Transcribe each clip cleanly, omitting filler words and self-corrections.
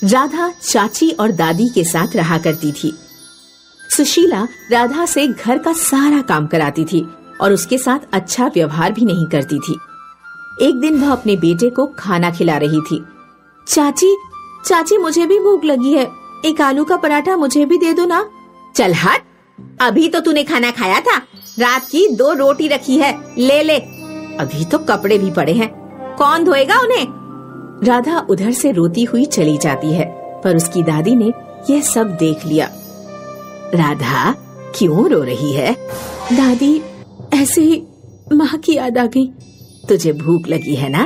राधा चाची और दादी के साथ रहा करती थी। सुशीला राधा से घर का सारा काम कराती थी और उसके साथ अच्छा व्यवहार भी नहीं करती थी। एक दिन वह अपने बेटे को खाना खिला रही थी। चाची चाची मुझे भी भूख लगी है, एक आलू का पराठा मुझे भी दे दो ना। चल हट, अभी तो तूने खाना खाया था, रात की 2 रोटी रखी है, ले ले। अभी तो कपड़े भी पड़े हैं, कौन धोएगा उन्हें। राधा उधर से रोती हुई चली जाती है, पर उसकी दादी ने यह सब देख लिया। राधा क्यों रो रही है? दादी ऐसे ही माँ की याद आ गई। तुझे भूख लगी है ना,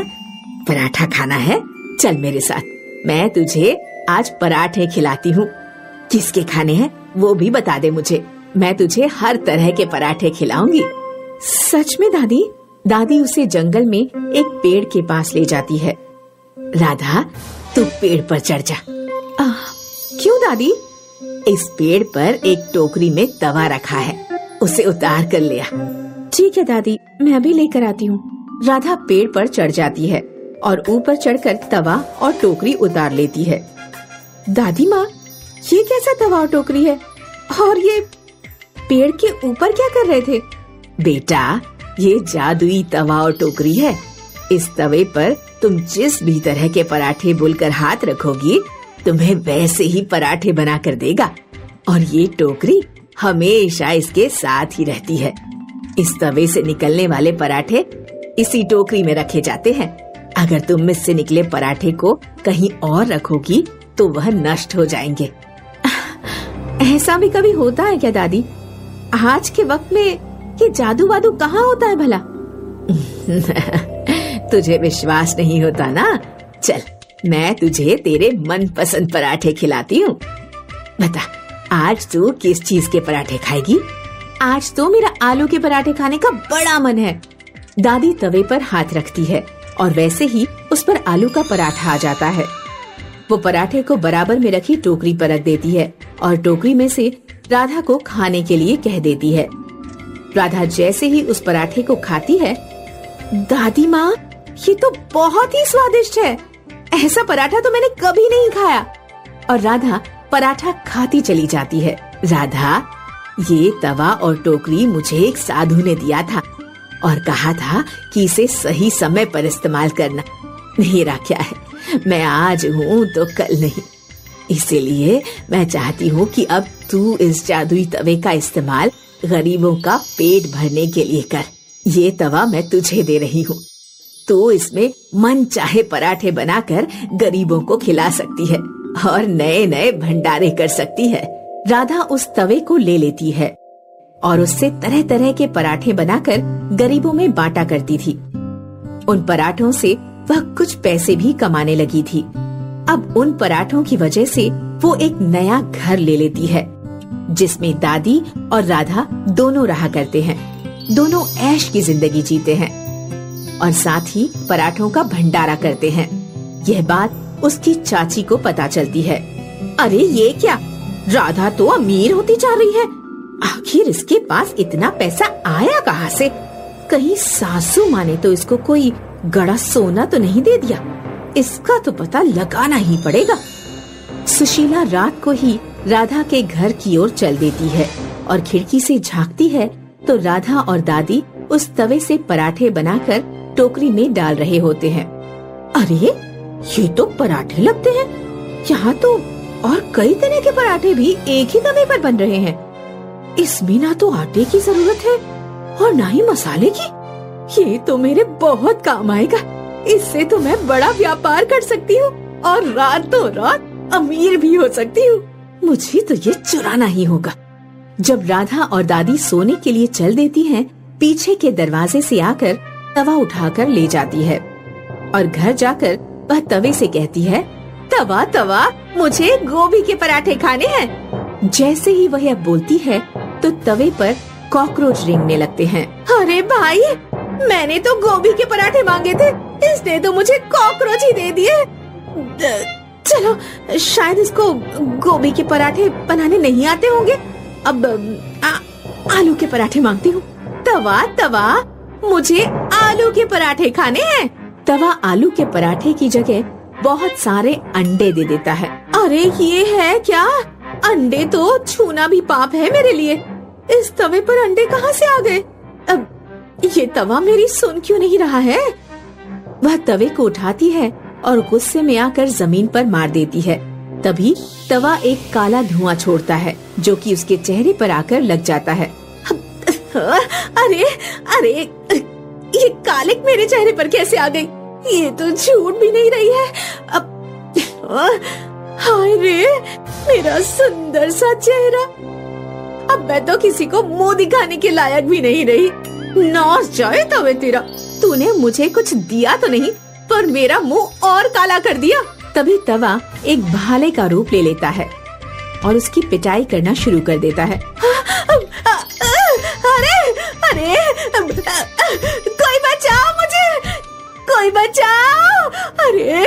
पराठा खाना है, चल मेरे साथ, मैं तुझे आज पराठे खिलाती हूँ। किसके खाने हैं वो भी बता दे मुझे, मैं तुझे हर तरह के पराठे खिलाऊंगी। सच में दादी? दादी उसे जंगल में एक पेड़ के पास ले जाती है। राधा तू पेड़ पर चढ़ जा। क्यों दादी? इस पेड़ पर एक टोकरी में तवा रखा है, उसे उतार कर ले आ। ठीक है दादी, मैं अभी लेकर आती हूँ। राधा पेड़ पर चढ़ जाती है और ऊपर चढ़कर तवा और टोकरी उतार लेती है। दादी माँ, ये कैसा तवा और टोकरी है? और ये पेड़ के ऊपर क्या कर रहे थे? बेटा, ये जादुई तवा और टोकरी है। इस तवे पर तुम जिस भी तरह के पराठे बोलकर हाथ रखोगी, तुम्हें वैसे ही पराठे बना कर देगा। और ये टोकरी हमेशा इसके साथ ही रहती है। इस तवे से निकलने वाले पराठे इसी टोकरी में रखे जाते हैं। अगर तुम इससे निकले पराठे को कहीं और रखोगी तो वह नष्ट हो जाएंगे। ऐसा भी कभी होता है क्या दादी? आज के वक्त में ये जादू वादू कहाँ होता है भला? तुझे विश्वास नहीं होता ना? चल, मैं तुझे तेरे मनपसंद पराठे खिलाती हूँ। बता, आज तू किस चीज के पराठे खाएगी? आज तो मेरा आलू के पराठे खाने का बड़ा मन है। दादी तवे पर हाथ रखती है और वैसे ही उस पर आलू का पराठा आ जाता है। वो पराठे को बराबर में रखी टोकरी पर रख देती है और टोकरी में से राधा को खाने के लिए कह देती है। राधा जैसे ही उस पराठे को खाती है, दादी माँ, ये तो बहुत ही स्वादिष्ट है, ऐसा पराठा तो मैंने कभी नहीं खाया। और राधा पराठा खाती चली जाती है। राधा, ये तवा और टोकरी मुझे एक साधु ने दिया था और कहा था कि इसे सही समय पर इस्तेमाल करना। मेरा क्या है, मैं आज हूँ तो कल नहीं। इसीलिए मैं चाहती हूँ कि अब तू इस जादुई तवे का इस्तेमाल गरीबों का पेट भरने के लिए कर। ये तवा मैं तुझे दे रही हूँ, तो इसमें मन चाहे पराठे बनाकर गरीबों को खिला सकती है और नए नए भंडारे कर सकती है। राधा उस तवे को ले लेती है और उससे तरह तरह के पराठे बनाकर गरीबों में बांटा करती थी। उन पराठों से वह कुछ पैसे भी कमाने लगी थी। अब उन पराठों की वजह से वो एक नया घर ले लेती है, जिसमें दादी और राधा दोनों रहा करते हैं। दोनों ऐश की जिंदगी जीते हैं और साथ ही पराठों का भंडारा करते हैं। यह बात उसकी चाची को पता चलती है। अरे ये क्या, राधा तो अमीर होती जा रही है। आखिर इसके पास इतना पैसा आया कहाँ से? कहीं सासू माँ ने तो इसको कोई गड़ा सोना तो नहीं दे दिया? इसका तो पता लगाना ही पड़ेगा। सुशीला रात को ही राधा के घर की ओर चल देती है और खिड़की से झांकती है तो राधा और दादी उस तवे से पराठे बनाकर टोकरी में डाल रहे होते हैं। अरे ये तो पराठे लगते हैं। यहाँ तो और कई तरह के पराठे भी एक ही तवे पर बन रहे हैं। इसमें ना तो आटे की जरूरत है और ना ही मसाले की। ये तो मेरे बहुत काम आएगा। इससे तो मैं बड़ा व्यापार कर सकती हूँ और रातों रात अमीर भी हो सकती हूँ। मुझे तो ये चुराना ही होगा। जब राधा और दादी सोने के लिए चल देती हैं, पीछे के दरवाजे से आकर तवा उठाकर ले जाती है और घर जाकर वह तवे से कहती है, तवा तवा, मुझे गोभी के पराठे खाने हैं। जैसे ही वह बोलती है तो तवे पर कॉकरोच रेंगने लगते हैं। अरे भाई, मैंने तो गोभी के पराठे मांगे थे, इसने तो मुझे कॉकरोच ही दे दिए। चलो, शायद इसको गोभी के पराठे बनाने नहीं आते होंगे। अब आलू के पराठे मांगती हूँ। तवा तवा, मुझे आलू के पराठे खाने हैं। तवा आलू के पराठे की जगह बहुत सारे अंडे दे देता है। अरे ये है क्या? अंडे तो छूना भी पाप है मेरे लिए। इस तवे पर अंडे कहाँ से आ गए? अब ये तवा मेरी सुन क्यों नहीं रहा है? वह तवे को उठाती है और गुस्से में आकर जमीन पर मार देती है। तभी तवा एक काला धुआं छोड़ता है जो कि उसके चेहरे पर आकर लग जाता है। अरे अरे, ये कालिक मेरे चेहरे पर कैसे आ गई? ये तो झूठ भी नहीं रही है। अब हाय रे, मेरा सुंदर सा चेहरा। अब मैं तो किसी को मुंह दिखाने के लायक भी नहीं रही। नाश जाए तवे तेरा। तूने मुझे कुछ दिया तो नहीं, पर मेरा मुंह और काला कर दिया। तभी तवा एक भाले का रूप ले लेता है और उसकी पिटाई करना शुरू कर देता है। अरे अरे, कोई बचाओ मुझे, कोई बचाओ! अरे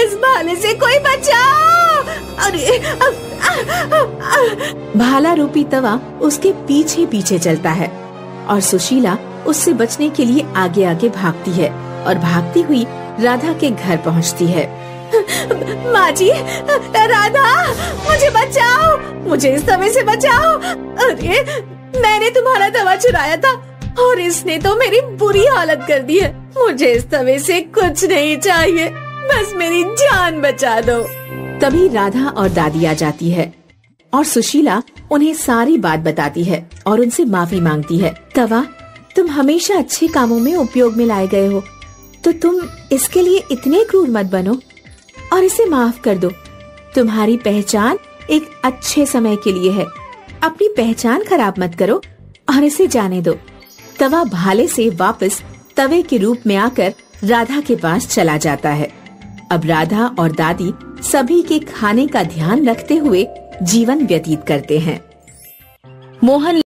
इस भाले से कोई बचाओ! अरे भाला रूपी तवा उसके पीछे पीछे चलता है और सुशीला उससे बचने के लिए आगे आगे भागती है और भागती हुई राधा के घर पहुंचती है। माँ जी, राधा, मुझे बचाओ, मुझे इस तवे से बचाओ। अरे मैंने तुम्हारा तवा चुराया था और इसने तो मेरी बुरी हालत कर दी है। मुझे इस तवे से कुछ नहीं चाहिए, बस मेरी जान बचा दो। तभी राधा और दादी आ जाती है और सुशीला उन्हें सारी बात बताती है और उनसे माफी मांगती है। तवा, तुम हमेशा अच्छे कामों में उपयोग में लाए गए हो, तो तुम इसके लिए इतने क्रूर मत बनो और इसे माफ कर दो। तुम्हारी पहचान एक अच्छे समय के लिए है, अपनी पहचान खराब मत करो और इसे जाने दो। तवा भाले से वापस तवे के रूप में आकर राधा के पास चला जाता है। अब राधा और दादी सभी के खाने का ध्यान रखते हुए जीवन व्यतीत करते हैं। मोहन